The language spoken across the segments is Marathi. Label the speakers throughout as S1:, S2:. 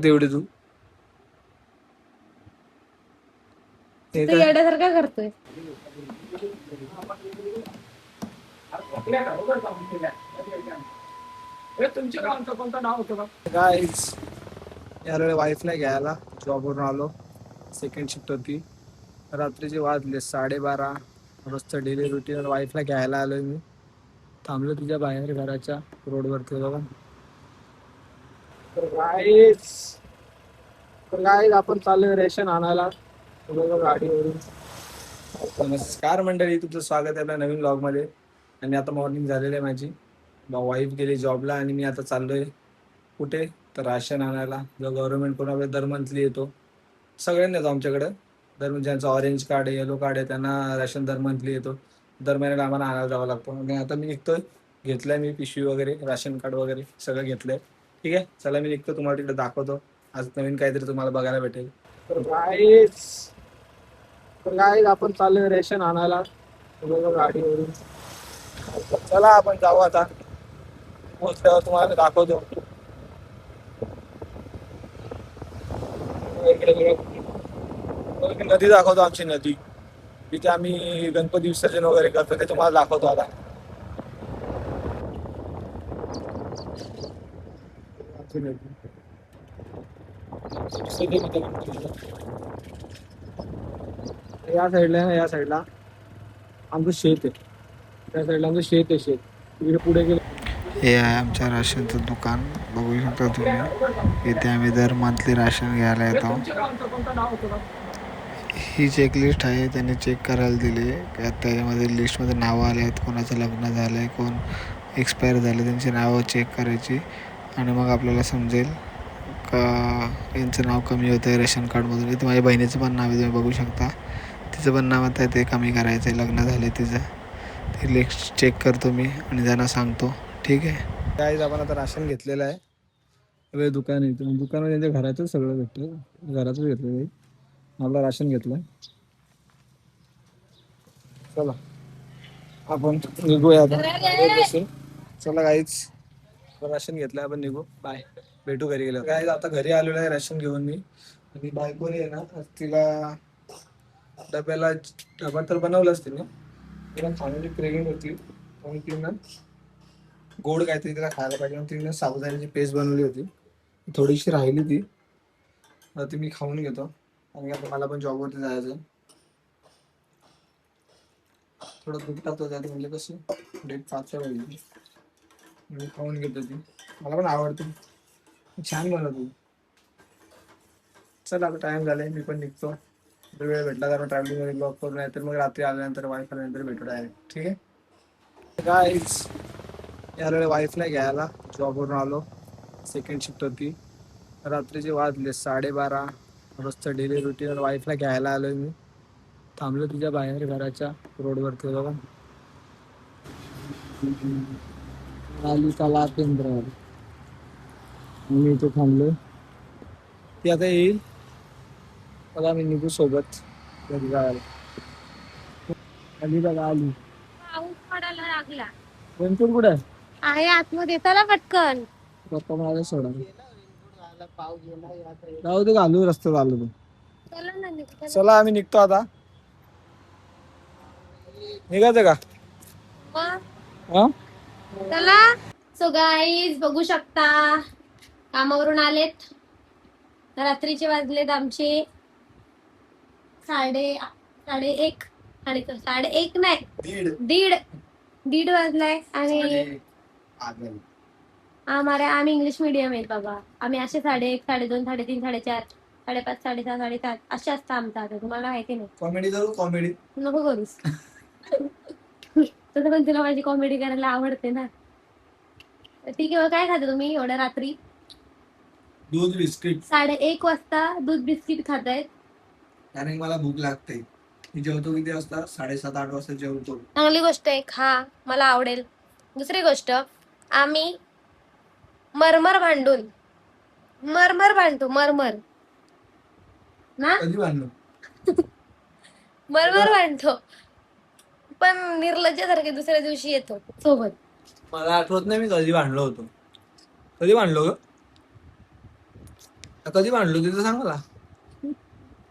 S1: तेवढे तू
S2: तू येड्यासारखा करतोय.
S1: गाईज यावेळी वाईफला घ्यायला जॉबवरून आलो. सेकंड शिफ्ट होती. रात्रीचे वाजले 12:30. रोजचं डेली रुटीन. वाईफला घ्यायला आलोय मी. थांबलो तुझ्या बाहेर घराच्या रोडवरती बघा. तर गाईज आपण चाललोय रेशन आणायला गाडीवरून. नमस्कार मंडळी, तुमचं स्वागत आहे आपल्या नवीन ब्लॉग मध्ये. आणि आता मॉर्निंग झालेली आहे माझी. वाईफ गेली जॉबला आणि मी आता चाललोय कुठे तर राशन आणायला. जो गव्हर्नमेंट कडून आपल्या दर मंथली येतो. सगळ्यांना येतो आमच्याकडे. दर ज्यांचं ऑरेंज कार्ड आहे, येलो कार्ड आहे, त्यांना राशन दर मंथली येतो. दर महिन्याला आम्हाला आणायला जावं लागतं. आणि आता मी निघतोय. घेतलंय मी पिशवी वगैरे, राशन कार्ड वगैरे सगळं घेतलंय. ठीक आहे, चला मी निघतो. तुम्हाला तिकडे दाखवतो. आज नवीन काहीतरी तुम्हाला बघायला भेटेल. तर गाईज आपण चाललोय रेशन आणायला गाडीवरून. चला आपण जाऊ आता. पोहोचल्यावर तुम्हाला दाखवतो. नदी दाखवतो, आमची नदी. तिथे आम्ही गणपती विसर्जन वगैरे करतो, ते तुम्हाला दाखवतो आता. या साईडला या साईडला आमचं शेत आहे. त्या साईडला आमचं शेत आहे. शेत तिकडे पुढे गेलं.
S3: हे आहे आमच्या राशनचं दुकान. बघू शकता तुम्ही. इथे आम्ही दर मंथली राशन घ्यायला येतो. ही चेकलिस्ट आहे, त्यांनी चेक करायला दिली. त्याच्यामध्ये लिस्टमध्ये नावं आले आहेत. कोणाचं लग्न झालं आहे, कोण एक्सपायर झाले, त्यांची नावं चेक करायची. आणि मग आपल्याला समजेल का यांचं नाव कमी होतं आहे रेशन कार्डमधून. इथे माझ्या बहिणीचं पण नाव आहे, तुम्ही बघू शकता. तिचं पण नाव आता ते कमी करायचं आहे, लग्न झालं आहे तिचं. ते लिस्ट चेक करतो मी आणि त्यांना सांगतो. ठीक आहे.
S1: गाईज आपण आता राशन घेतलेलं आहे. वेळ दुकान आहे, दुकानात त्यांच्या घरातच सगळं भेटतं. घरातच घेतलं आपलं राशन घेतलं. चला आपण निघूया आता. चला गाईज, राशन घेतलं आपण निघू. बाय, भेटू घरी गेलो. गाईज आता घरी आलेलो आहे राशन घेऊन मी. आणि बायकोने आहे ना, तिला डबा तर बनवलाच तिने. तिला खाण्याची क्रेविंग होती म्हणून तिनं गोड काहीतरी तिला खायला पाहिजे म्हणून तिने साबुदाण्याची पेस्ट बनवली होती. थोडीशी राहिली ती. आता ती मी खाऊन घेतो. आणि आता मला पण जॉबवरती जायचं. थोडं दूध टाकतो त्यात, म्हणजे कसं डेट पाचच्या पाहिजे. मी खाऊन घेतो ती. मला पण आवडते, छान बनवतो. चल आता टाइम झालाय, मी पण निघतो. वेळ भेटला तर ट्रॅव्हलिंग मध्ये ब्लॉक करू, नाही तर मग रात्री आल्यानंतर वाईफ आल्यानंतर भेटू डायरेक्ट. ठीक आहे गाईज, यावेळी वाईफला घ्यायला जॉबवरून आलो. सेकंड शिफ्ट होती. रात्रीचे वाजले 12:30. रोजचं डेली रुटीन. वाईफला घ्यायला आलोय मी. थांबलो तुझ्या बाहेर घराच्या रोडवरती बघा. आली कला केंद्र मी इथे थांबलोय. ती आता येईल. बघा मी निघू सोबत घरी जायला. आली बघा, आली.
S2: पाऊस पडायला लागला
S1: रेनकोट कुठे
S2: आहे आतमध्ये. चला पटकन.
S1: पप्पा मला सोडा. जाऊ दे, घालू रस्त्यात आलो तू.
S2: चला ना निघ.
S1: चला आम्ही निघतो आता. निघायचं का? हा,
S2: चला. सो गाईज बघू शकता, कामावरून आलेत. रात्रीचे वाजलेत आमचे साडे एक. आणि साडे एक नाही, दीड वाजलाय. आणि आम्ही इंग्लिश मीडियम आहेत बाबा. आम्ही असे 1:30, 2:30, 3:30, 4:30, 5:30, 6:30, 7:30 असे असतं आमचं. आता तुम्हाला माहिती नाही.
S1: कॉमेडी करू, कॉमेडी
S2: नको करूस. तसं पण तुला माझी कॉमेडी करायला आवडते ना. ठीक आहे, काय खाते तुम्ही एवढ्या रात्री?
S1: दूध बिस्किट.
S2: 1:30 वाजता दूध बिस्किट खातायत?
S1: कारण मला भूक लागते. मी जेवतो किती वाजता? 7:30-8 वाजता जेवतो.
S2: चांगली गोष्ट आहे, खा, मला आवडेल. दुसरी गोष्ट, आम्ही मरमर बांधतो. मरमर ना,
S1: कधी बांधलो?
S2: मरमर बांधतो. पण निर्लज्जासारखे दुसऱ्या दिवशी येतो सोबत.
S1: मला आठवत नाही मी कधी बांधलो होतो. कधी बांधलो ग? कधी भांडलो तिथं सांग मला.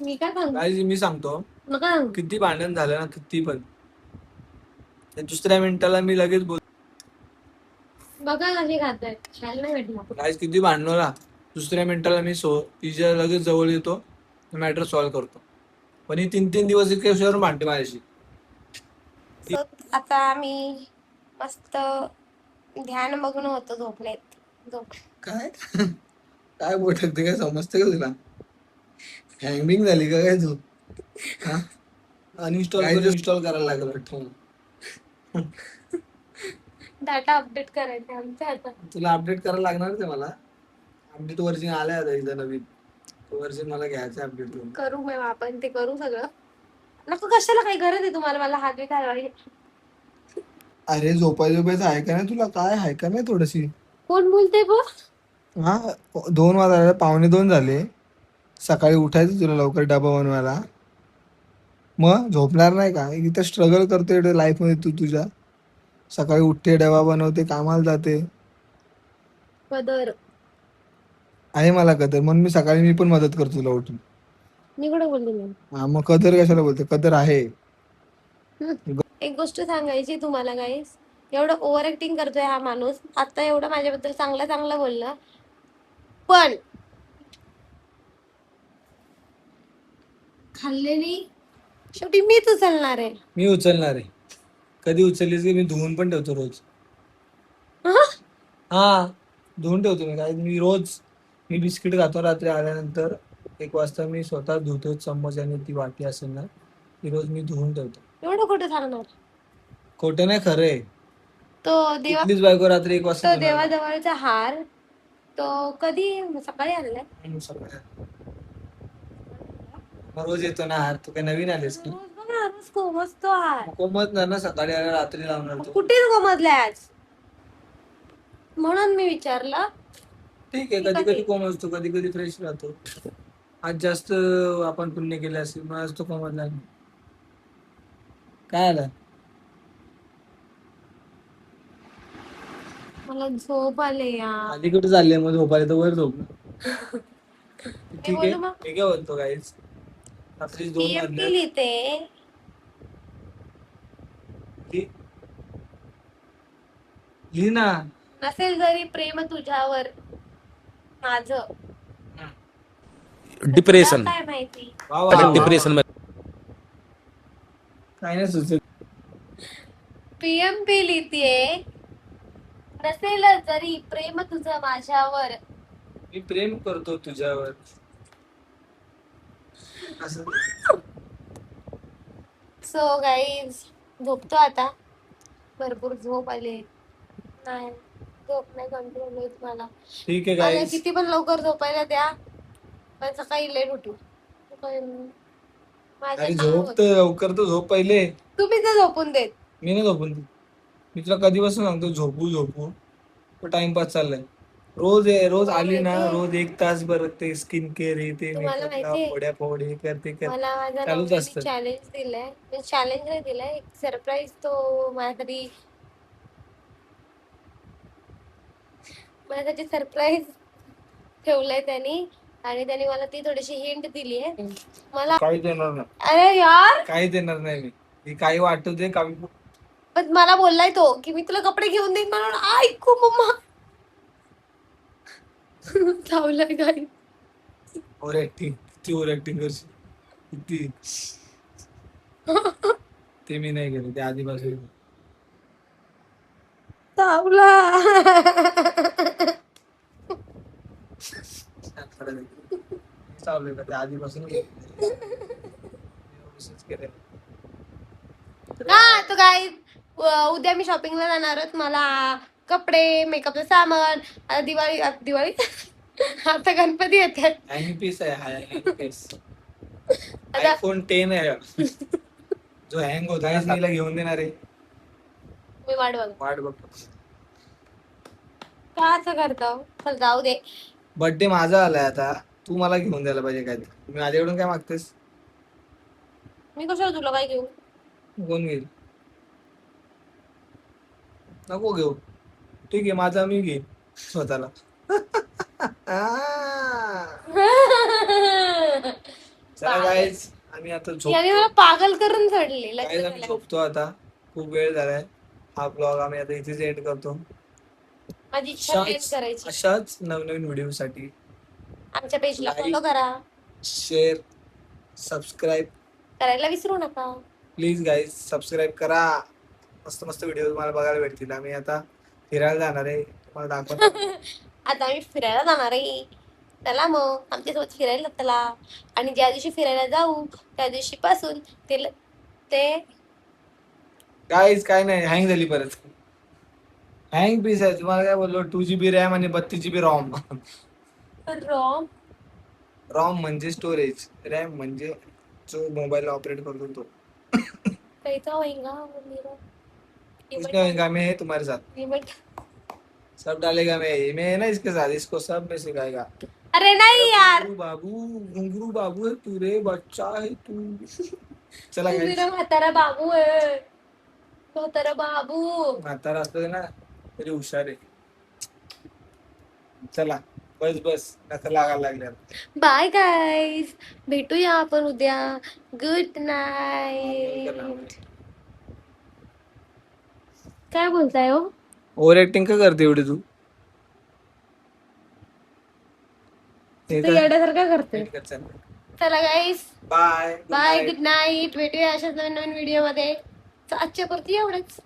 S2: मी काय सांगू
S1: काय मी सांगतो,
S2: नका सांगू.
S1: किती भांडण झालं ना किती पण, त्या दुसऱ्या मिनिटाला मी लगेच बोल.
S2: बघा कशी खाताय, खायला नाही भेटणार.
S1: काय किती भांडलो ना, दुसऱ्या मिनिटाला मी तिच्या लगेच जवळ येतो, मॅटर सॉल्व्ह करतो. पण ही 3-3 दिवस इतक्या विषयावर भांडते माझ्याशी.
S2: So, आता आम्ही मस्त ध्यान मग्न होतो झोपलेत.
S1: काय काय बोलते, काय समजते का तुला? हँगिंग झाली का काय तू? अनइन्स्टॉल इन्स्टॉल करायला लागलं वाटतं.
S2: डाटा अपडेट करायचा आमचा आता.
S1: तुला अपडेट करायला लागणारच आहे मला. अपडेट वर्जन आलाय आता एकदा नवीन, वर्जन मला घ्यायचं अपडेट करून.
S2: करू मग आपण ते करू सगळं. नको कशाला काही गरज आहे तुम्हाला मला हात बी घालवायची?
S1: अरे झोपायचं आहे का नाही तुला, काय आहे का नाही थोडीशी?
S2: कोण बोलते बो?
S1: हा 2 वाजले, 1:45 झाले. सकाळी उठायचं तुला लवकर डबा बनवायला, मग झोपणार नाही का? इथं स्ट्रगल करतोय लाईफ मध्ये तू तुझ्या. सकाळी उठते, डबा बनवते, कामाला जाते.
S2: पदर
S1: आहे मला कदर, म्हणून मी सकाळी पण मदत करतो तुला उठून.
S2: मी कुठे बोलले नाही.
S1: हा मग कदर कशाला बोलते, कदर आहे.
S2: एक गोष्ट सांगायची तुम्हाला गाईस, एवढं ओव्हर ऍक्टिंग करतोय हा माणूस. आता एवढं माझ्याबद्दल चांगलं चांगलं बोललं, पण खाल्लेली शेवटी मीच उचलणार आहे.
S1: मी उचलणार आहे. कधी उचललीस की मी धुवून पण ठेवतो रोज.
S2: हं?
S1: हा धुवून ठेवतो मी. काय मी रोज मी बिस्किट खातो रात्री आल्यानंतर 1 वाजता, मी स्वतः धुतो चम्मच आणि ती वाटी असेल ना ती रोज मी धुवून ठेवतो.
S2: एवढं खोटं सांगणार?
S1: खोटं नाही, खरं आहे.
S2: तो देवा
S1: कुठलीच बायको रात्री 1 वाजता
S2: तो देवाजवळचा हार तो कधी सकाळी आणलाय?
S1: रोज येतो ना हार, तू काय नवीन आलेस का?
S2: रोज बघ ना, रोज कोमजतो हार.
S1: कोमतणार ना, सकाळी आल्या रात्री लावणार तू.
S2: कुठेच कोमजलाय आज, म्हणून मी विचारलं.
S1: ठीक आहे, कधी कधी कोमजतो, कधी कधी फ्रेश राहतो. आज जास्त आपण पुण्य केले असेल, मग आज तो कोमजला नाही. काय आलं?
S2: मला झोप आले यार.
S1: खाली कुठे चालले मग, झोपायला तर वर झोप. ठीक आहे,
S2: बोलू मग?
S1: मी काय बोलतो गाईज, रात्री 2
S2: PMP
S1: वाजले.
S2: लिहिते,
S1: लिही ना.
S2: नसेल जरी प्रेम तुझ्यावर माझं,
S4: डिप्रेशन,
S2: तुला काय माहिती.
S1: वा वा वा.
S4: डिप्रेशन मध्ये
S1: काय नाही सुचत.
S2: PMP लिहितेय, नसेल जरी प्रेम तुझं माझ्यावर.
S1: मी प्रेम करतो तुझ्यावर. असं
S2: सो गाईज झोपतो आता. भरपूर झोप आले. नाही झोप नाही कंट्रोल होत मला.
S1: ठीक आहे
S2: मला
S1: गाईज.
S2: किती पण लवकर झोपायला द्या, पण सकाळी लेट उठू. माझ्या
S1: अरे
S2: काम
S1: झोप
S2: होत.
S1: तर लवकर, तर झोप पहिले.
S2: तुम्ही तर झोपून देत.
S1: मी नाही झोपून देत. मी तुला कधीपासून सांगतो झोपू झोपू, तो टाइमपास चाललाय. रोज आली ना, रोज 1 तास बरं ते स्किन केअर हे ते
S2: तुम्हाला माहितीये?
S1: फोड्या फोड हे कर ते कर.
S2: मला माझ्या
S1: चालूच
S2: नवऱ्याने
S1: असतं.
S2: चॅलेंज दिलंय. चॅलेंज नाही दिलंय, एक सरप्राईज तो माझ्यासाठी सरप्राईज ठेवलंय त्यांनी. आणि त्यांनी मला ती थोडीशी हिंट दिली आहे मला.
S1: काही देणार नाही,
S2: अरे यार,
S1: काही देणार नाही मी काही वाटू दे काही.
S2: पण मला बोललाय तो की मी तुला कपडे घेऊन देईन म्हणून. ऐकू मम्मा चावलंय काही.
S1: ओव्हर ऍक्टिंग, किती ओव्हर ऍक्टिंग करशील किती. ते मी नाही केलं, ते आधीपासून.
S2: चावला.
S1: चालू ते आधीपासून केलं.
S2: हा तो काय, उद्या मी शॉपिंगला जाणार आहोत. मला कपडे, मेकअपचं सामान. आता दिवाळी आता गणपती येतात.
S1: हँग पीस आहे हा, हँग पीस.
S2: आता
S1: आयफोन 10 आहे जो हँग होता है, नीला घेऊन देणार आहे.
S2: मी वाट बघ.
S1: वाट बघतो.
S2: का असं करतो? चल जाऊ दे.
S1: बर्थडे माझा आलाय आता, तू मला घेऊन द्यायला पाहिजे काय. मी माझ्याकडून काय मागतेस?
S2: मी कशाला तुला काय घेऊ?
S1: कोण घेईल? नको घेऊ. ठीक आहे, माझा मी घेईन स्वतःला. चला गाईज आम्ही आता
S2: याने
S1: झोपतो
S2: मला पागल करून सोडली
S1: Guys,
S2: लग्न
S1: आम्ही
S2: झाल्यावर.
S1: झोपतो आता खूप वेळ झालाय हा ब्लॉग आम्ही आता इथेच एंड करतो
S2: माझी इच्छा नाही करायची.
S1: अशाच नवनवीन व्हिडिओ साठी
S2: आमच्या पेजला
S1: Like.
S2: फॉलो करा,
S1: शेअर सबस्क्राईब
S2: करायला विसरू नका.
S1: प्लीज गाईज सबस्क्राईब करा मस्त मस्त व्हिडिओ तुम्हाला बघायला भेटतील आम्ही आता फिरायला जाणार आहे तुम्हाला दाखवणार
S2: आता आम्ही फिरायला जाणार आहे. चला मग आमच्यासोबत फिरायला चला. आणि ज्या दिवशी फिरायला जाऊ त्या दिवशी पासून ते
S1: गाईज काय नाही हँग झाली परत हँग पीस आहे तुम्हाला काय बोललो 2 GB रॅम आणि 32 GB रॉम
S2: रॉम
S1: रॉम म्हणजे स्टोरेज रॅम म्हणजे जो मोबाईल ऑपरेट करतो तो
S2: कैसा होएगा वो मेरा
S1: कुछ नहीं होगा मैं है तुम्हारे साथ
S2: पेमेंट.
S1: सब डालेगा मैं है ना इसके साथ इसको सब में सिखाएगा
S2: अरे नाही यार,
S1: घुंगरू बाबू है तू रे बच्चा है तू चला
S2: तू
S1: guys.
S2: मेरा म्हातारा बाबू आहे. म्हातारा बाबू.
S1: म्हातारा असतो ना तरी हुशार आहे चला बस बस नका लागायला लागल्या
S2: बाय गाईज, भेटूया आपण उद्या. Good night. काय बोलताय हो?
S1: ओव्हर ऍक्टिंग का करते एवढी तू
S2: तू येण्यासारखं करते.
S1: चला
S2: चला guys,
S1: bye
S2: bye, good night. भेटूया अशाच नवीन नवीन व्हिडिओ मध्ये. आजच्या पुरती एवढंच.